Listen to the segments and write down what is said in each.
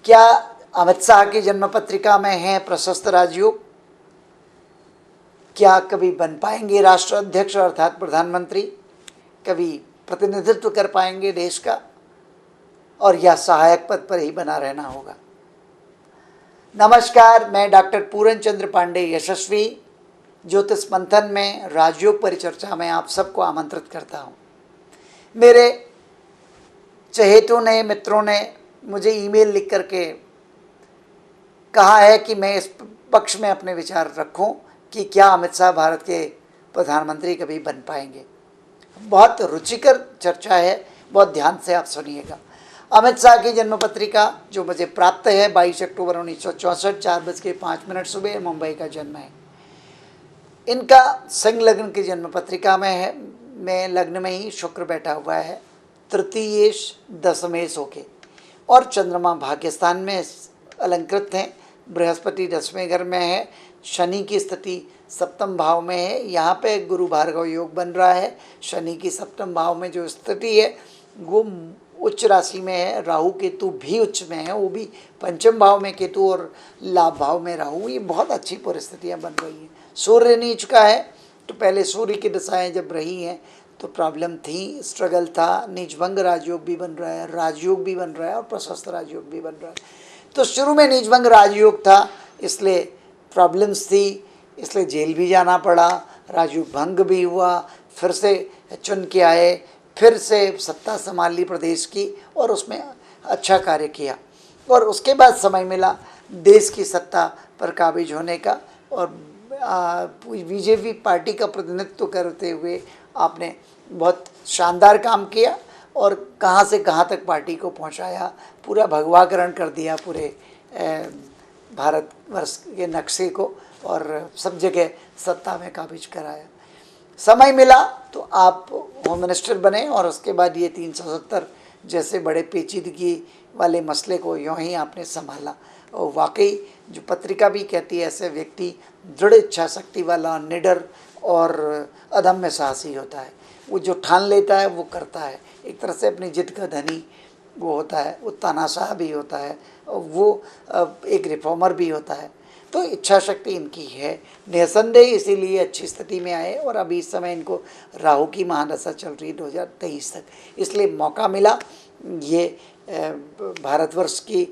क्या अमित शाह की जन्म पत्रिका में है प्रशस्त राजयोग? क्या कभी बन पाएंगे राष्ट्र अध्यक्ष अर्थात प्रधानमंत्री? कभी प्रतिनिधित्व कर पाएंगे देश का? और या सहायक पद पर ही बना रहना होगा? नमस्कार, मैं डॉक्टर पूरन चंद्र पांडे यशस्वी ज्योतिष मंथन में राजयोग परिचर्चा में आप सबको आमंत्रित करता हूं। मेरे चहेतों ने, मित्रों ने मुझे ईमेल लिख करके कहा है कि मैं इस पक्ष में अपने विचार रखूं कि क्या अमित शाह भारत के प्रधानमंत्री कभी बन पाएंगे। बहुत रुचिकर चर्चा है, बहुत ध्यान से आप सुनिएगा। अमित शाह की जन्म पत्रिका जो मुझे प्राप्त है 22 अक्टूबर 1964 4:05 सुबह, मुंबई का जन्म है। इनका सिंह लग्न की जन्म पत्रिका में है, में लग्न में ही शुक्र बैठा हुआ है, तृतीयेश दशमेश होके, और चंद्रमा भाग्यस्थान में अलंकृत हैं। बृहस्पति 10वें घर में है, शनि की स्थिति सप्तम भाव में है। यहाँ पे गुरु भार्गव योग बन रहा है। शनि की सप्तम भाव में जो स्थिति है वो उच्च राशि में है। राहु केतु भी उच्च में है, वो भी पंचम भाव में केतु और लाभ भाव में राहु। ये बहुत अच्छी परिस्थितियाँ बन रही हैं। सूर्य नीच का है, तो पहले सूर्य की दशाएँ जब रही हैं तो प्रॉब्लम थी, स्ट्रगल था। नीचभंग राजयोग भी बन रहा है, राजयोग भी बन रहा है और प्रशस्त राजयोग भी बन रहा है। तो शुरू में नीचभंग राजयोग था, इसलिए प्रॉब्लम्स थी, इसलिए जेल भी जाना पड़ा, राजयोग भंग भी हुआ, फिर से चुन के आए, फिर से सत्ता संभाल ली प्रदेश की और उसमें अच्छा कार्य किया। और उसके बाद समय मिला देश की सत्ता पर काबिज होने का, और बीजेपी पार्टी का प्रतिनिधित्व करते हुए आपने बहुत शानदार काम किया और कहाँ से कहाँ तक पार्टी को पहुँचाया, पूरा भगवाकरण कर दिया पूरे भारतवर्ष के नक्शे को, और सब जगह सत्ता में काबिज कराया। समय मिला तो आप होम मिनिस्टर बने और उसके बाद ये 370 जैसे बड़े पेचीदगी वाले मसले को यूँ ही आपने संभाला। और वाकई जो पत्रिका भी कहती है, ऐसे व्यक्ति दृढ़ इच्छा शक्ति वाला, निडर और अदम्य साहसी होता है। वो जो ठान लेता है वो करता है। एक तरह से अपनी जिद का धनी वो होता है, वो तानाशाह भी होता है, वो एक रिफॉर्मर भी होता है। तो इच्छा शक्ति इनकी है निसंदेह, इसीलिए अच्छी स्थिति में आए। और अभी इस समय इनको राहु की महादशा चल रही 2023 तक, इसलिए मौका मिला ये भारतवर्ष की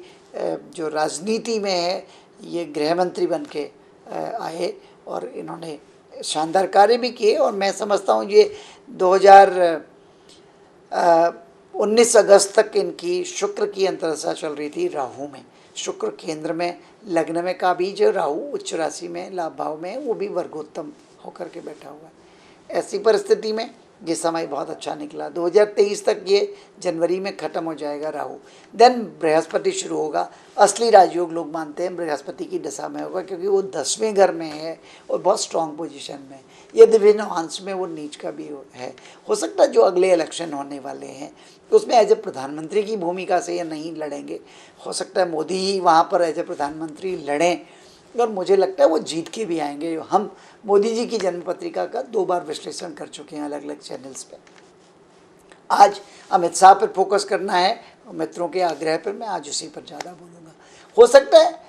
जो राजनीति में है ये गृह मंत्री बन के आए और इन्होंने शानदार कार्य भी किए। और मैं समझता हूँ ये 2019 अगस्त तक इनकी शुक्र की अंतर्दशा चल रही थी राहु में। शुक्र केंद्र में लग्न में का बीज, राहु उच्च राशि में लाभ भाव में, वो भी वर्गोत्तम होकर के बैठा हुआ है। ऐसी परिस्थिति में ये समय बहुत अच्छा निकला। 2023 तक ये जनवरी में ख़त्म हो जाएगा राहु, देन बृहस्पति शुरू होगा। असली राजयोग लोग मानते हैं बृहस्पति की दशा में होगा, क्योंकि वो 10वें घर में है और बहुत स्ट्रांग पोजीशन में। यदि भी अंश में वो नीच का भी है। हो सकता है जो अगले इलेक्शन होने वाले हैं उसमें एज ए प्रधानमंत्री की भूमिका से ये नहीं लड़ेंगे। हो सकता है मोदी ही वहाँ पर एज ए प्रधानमंत्री लड़ें, और मुझे लगता है वो जीत के भी आएंगे। हम मोदी जी की जन्म पत्रिका का 2 बार विश्लेषण कर चुके हैं अलग अलग चैनल्स पे। आज अमित शाह पर फोकस करना है, मित्रों के आग्रह पर मैं आज उसी पर ज़्यादा बोलूँगा। हो सकता है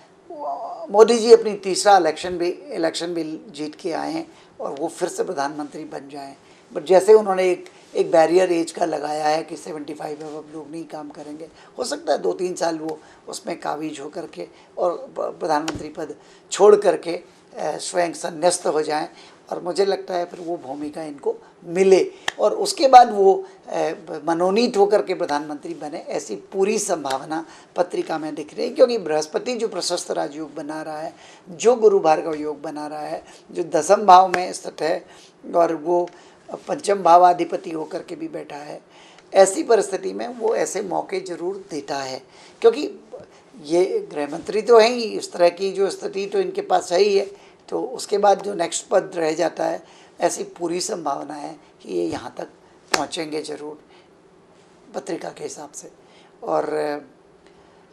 मोदी जी अपनी तीसरा इलेक्शन भी जीत के आए हैं और वो फिर से प्रधानमंत्री बन जाएं। बट जैसे उन्होंने एक बैरियर एज का लगाया है कि 75 अब लोग नहीं काम करेंगे, हो सकता है 2-3 साल वो उसमें काबिज हो करके और प्रधानमंत्री पद छोड़ करके स्वयं संन्यस्त हो जाएं। और मुझे लगता है फिर वो भूमिका इनको मिले और उसके बाद वो मनोनीत होकर के प्रधानमंत्री बने, ऐसी पूरी संभावना पत्रिका में दिख रही है। क्योंकि बृहस्पति जो प्रशस्त राजयोग बना रहा है, जो गुरु भार्गव योग बना रहा है, जो 10वें भाव में स्थित है और वो पंचम भावाधिपति होकर के भी बैठा है, ऐसी परिस्थिति में वो ऐसे मौके जरूर देता है। क्योंकि ये गृह मंत्री तो हैं ही, इस तरह की जो स्थिति तो इनके पास है ही है, तो उसके बाद जो नेक्स्ट पद रह जाता है, ऐसी पूरी संभावना है कि ये यहाँ तक पहुँचेंगे जरूर पत्रिका के हिसाब से। और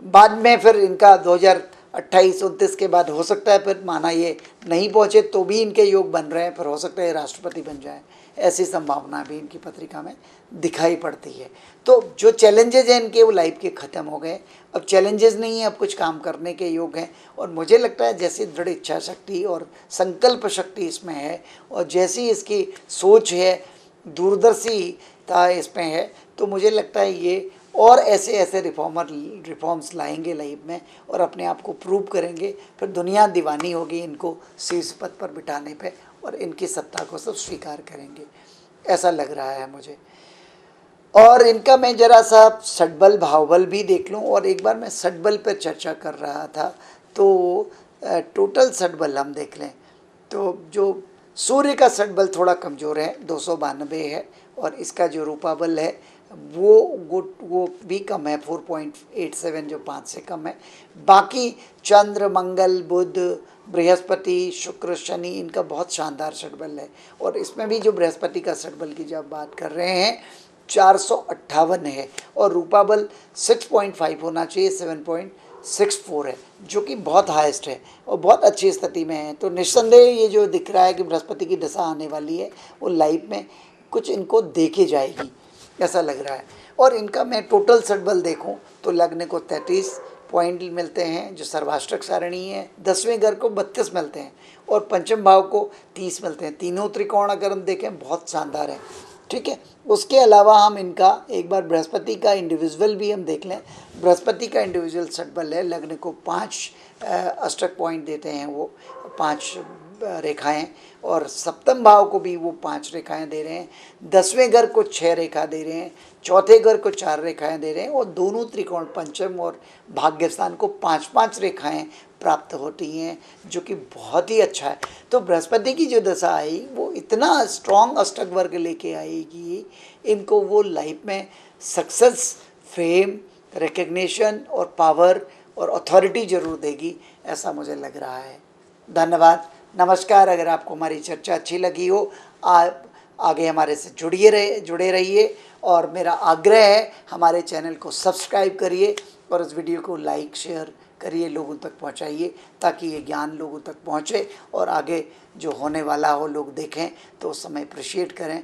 बाद में फिर इनका 2028-29 के बाद हो सकता है फिर माना ये नहीं पहुँचे तो भी इनके योग बन रहे हैं, फिर हो सकता है राष्ट्रपति बन जाए। ऐसी संभावना भी इनकी पत्रिका में दिखाई पड़ती है। तो जो चैलेंजेज हैं इनके वो लाइफ के ख़त्म हो गए, अब चैलेंजेस नहीं है, अब कुछ काम करने के योग हैं। और मुझे लगता है जैसी दृढ़ इच्छा शक्ति और संकल्प शक्ति इसमें है और जैसी इसकी सोच है, दूरदर्शिता इसमें है, तो मुझे लगता है ये और ऐसे ऐसे रिफॉर्म्स लाएंगे लाइफ में और अपने आप को प्रूव करेंगे। फिर दुनिया दीवानी होगी इनको शीर्ष पद पर बिठाने पे और इनकी सत्ता को सब स्वीकार करेंगे, ऐसा लग रहा है मुझे। और इनका मैं जरा सा षटबल भावबल भी देख लूँ। और एक बार मैं षटबल पर चर्चा कर रहा था, तो टोटल षटबल हम देख लें तो जो सूर्य का षटबल थोड़ा कमज़ोर है, 292 है, और इसका जो रूपाबल है वो भी कम है, 4.87, जो 5 से कम है। बाकी चंद्र, मंगल, बुध, बृहस्पति, शुक्र, शनि, इनका बहुत शानदार षटबल है। और इसमें भी जो बृहस्पति का षटबल की जब बात कर रहे हैं 458 है और रूपाबल 6.5 होना चाहिए, 7.64 है, जो कि बहुत हाईएस्ट है और बहुत अच्छी स्थिति में है। तो निस्संदेह ये जो दिख रहा है कि बृहस्पति की दशा आने वाली है वो लाइफ में कुछ इनको देके जाएगी, ऐसा लग रहा है। और इनका मैं टोटल षटबल देखूं तो लग्न को 33 पॉइंट मिलते हैं जो सर्वाष्टक सारणी है, 10वें घर को 32 मिलते हैं और पंचम भाव को 30 मिलते हैं। तीनों त्रिकोण अगर हम देखें बहुत शानदार है, ठीक है। उसके अलावा हम इनका एक बार बृहस्पति का इंडिविजुअल भी हम देख लें। बृहस्पति का इंडिविजुअल षटबल है, लग्न को 5 अष्टक पॉइंट देते हैं, वो 5 रेखाएं, और सप्तम भाव को भी वो 5 रेखाएं दे रहे हैं, 10वें घर को 6 रेखा दे रहे हैं, चौथे घर को 4 रेखाएं दे रहे हैं और दोनों त्रिकोण पंचम और भाग्यस्थान को 5-5 रेखाएं प्राप्त होती हैं, जो कि बहुत ही अच्छा है। तो बृहस्पति की जो दशा आई वो इतना स्ट्रॉन्ग अष्टक वर्ग लेके आएगी इनको, वो लाइफ में सक्सेस, फेम, रिकग्निशन और पावर और अथॉरिटी जरूर देगी, ऐसा मुझे लग रहा है। धन्यवाद, नमस्कार। अगर आपको हमारी चर्चा अच्छी लगी हो, आप आगे हमारे से जुड़े रहिए और मेरा आग्रह है हमारे चैनल को सब्सक्राइब करिए और इस वीडियो को लाइक शेयर करिए, लोगों तक पहुंचाइए, ताकि ये ज्ञान लोगों तक पहुंचे और आगे जो होने वाला हो लोग देखें तो उस समय अप्रिशिएट करें।